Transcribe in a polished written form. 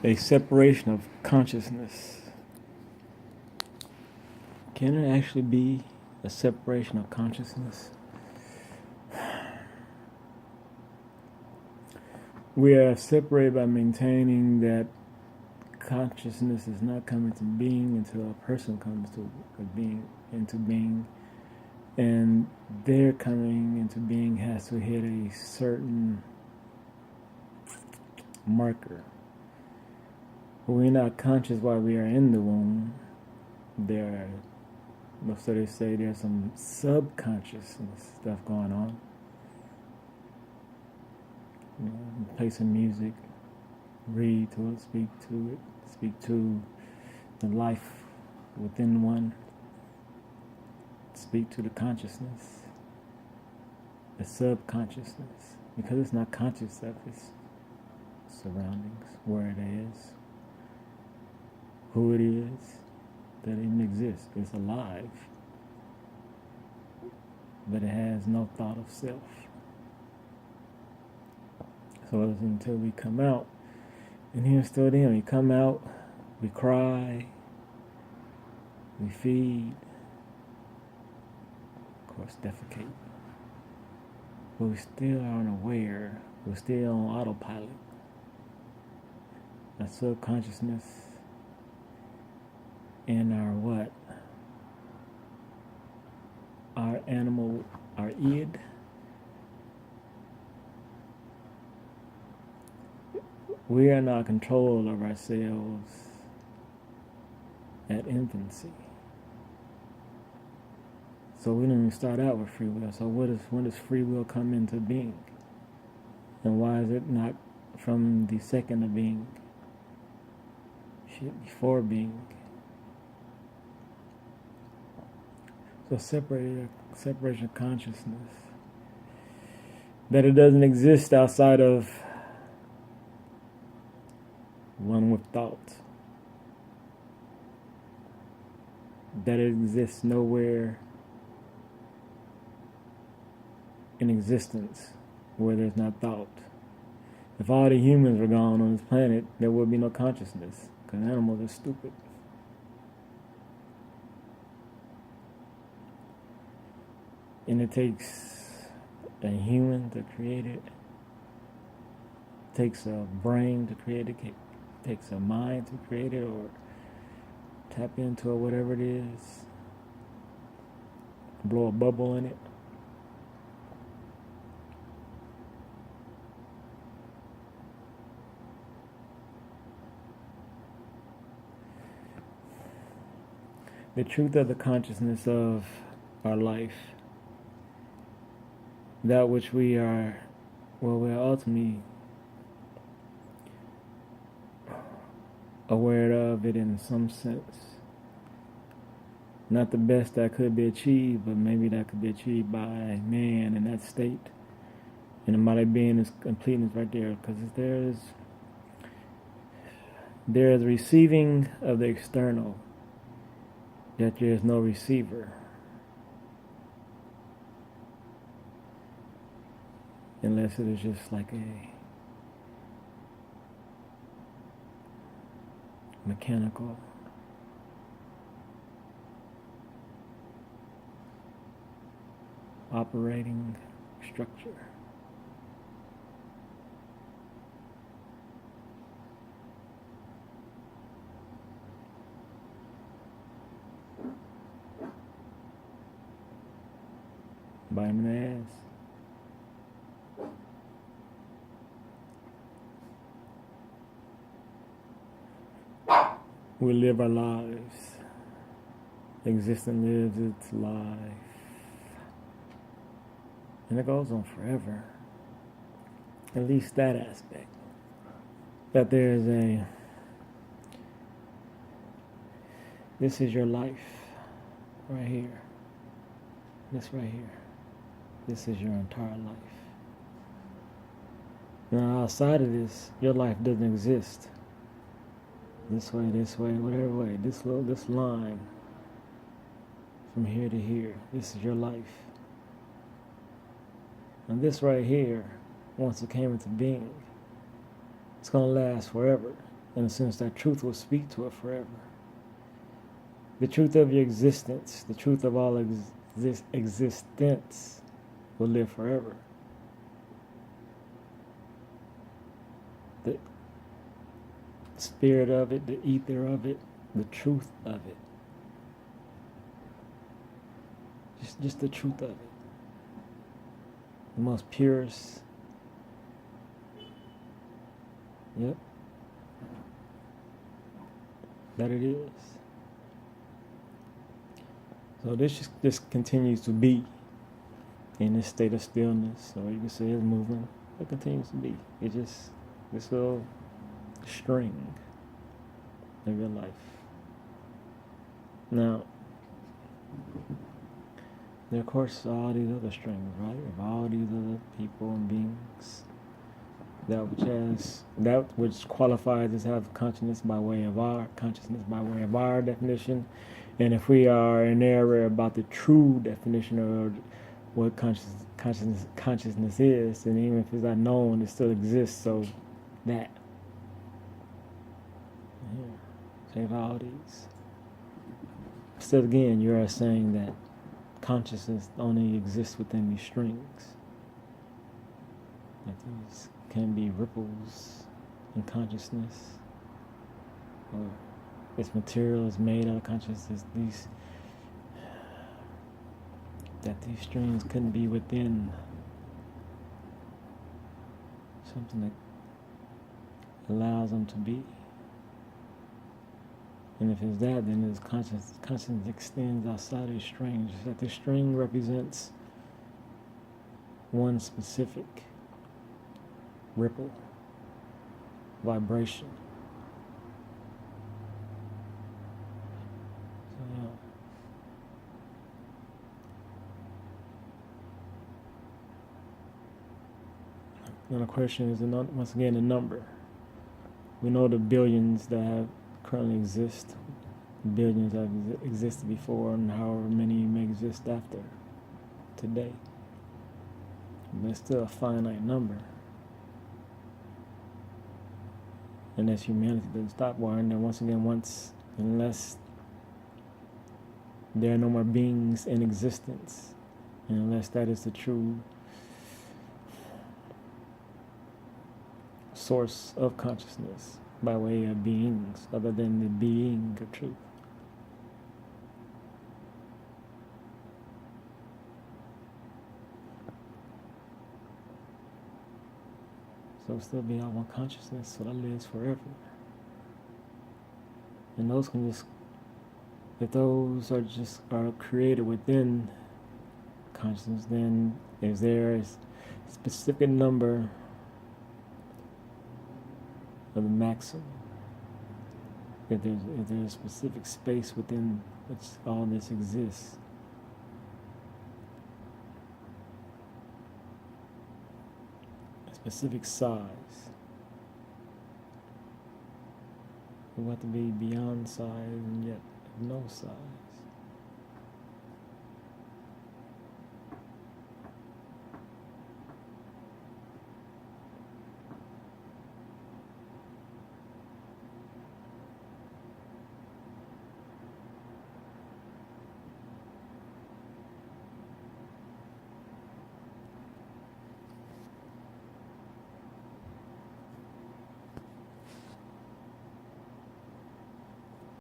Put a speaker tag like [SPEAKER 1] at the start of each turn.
[SPEAKER 1] a separation of consciousness. Can it actually be a separation of consciousness? We are separated by maintaining that consciousness is not coming to being until a person comes to into being, and their coming into being has to hit a certain marker. We're not conscious while we are in the womb. So they say there's some subconscious stuff going on. Play some music, read to it, speak to the life within one, speak to the consciousness, the subconsciousness, because it's not conscious of its surroundings, where it is, who it is, that it even exists. It's alive, but it has no thought of self. So it's until we come out, and here's still then, we come out, we cry, we feed, of course defecate, but we still are unaware, we're still on autopilot. Our subconsciousness and our what? Our animal, our id, we are not in control of ourselves at infancy. So we don't even start out with free will. So when does free will come into being? And why is it not from the second of being? Before being. So separation of consciousness. That it doesn't exist outside of one with thought. That it exists nowhere in existence where there's not thought. If all the humans were gone on this planet, there would be no consciousness, because animals are stupid. And it takes a human to create it. It takes a brain to create it. It takes a mind to create it, or tap into it, whatever it is. Blow a bubble in it. The truth of the consciousness of our life, that which we are, we're ultimately aware of it in some sense. Not the best that could be achieved, but maybe that could be achieved by man in that state. And by that being is completeness right there, because there is receiving of the external, yet there is no receiver. Unless it is just like a mechanical operating structure. Bite him in the ass. We live our lives. Existence lives its life. And it goes on forever. At least that aspect. That there is this is your life. Right here. This right here. This is your entire life. Now outside of this, your life doesn't exist. This way, whatever way. This line from here to here. This is your life. And this right here, once it came into being, it's going to last forever. in a sense, that truth will speak to it forever. The truth of your existence, the truth of all existence will live forever. The spirit of it, the ether of it, the truth of it. Just the truth of it. The most purest. Yep. That it is. So this just continues to be in this state of stillness, or you can say it's moving. It continues to be. It's just this little string of your life. Now, there of course are all these other strings, right? Of all these other people and beings. That which qualifies as have consciousness by way of our definition. And if we are in error about the true definition of what consciousness is, then even if it's not known, it still exists. So that. Save all these. Still again, you are saying that consciousness only exists within these strings. That these can be ripples in consciousness, or its material is made out of consciousness. That these strings couldn't be within something that allows them to be. And if it's that, then it's consciousness extends outside of these strings. That the string represents one specific ripple, vibration. So, yeah. And the question is, once again, the number. We know the billions that have currently exist, billions that have existed before, and however many may exist after today. But it's still a finite number. Unless humanity doesn't stop warring, then unless there are no more beings in existence, and unless that is the true source of consciousness by way of beings, other than the being of truth. So still be all one consciousness, so that lives forever. And those can just, if those are created within consciousness, then if there is a specific number of the maximum, if there's a specific space within which all this exists, specific size. We want to be beyond size and yet no size.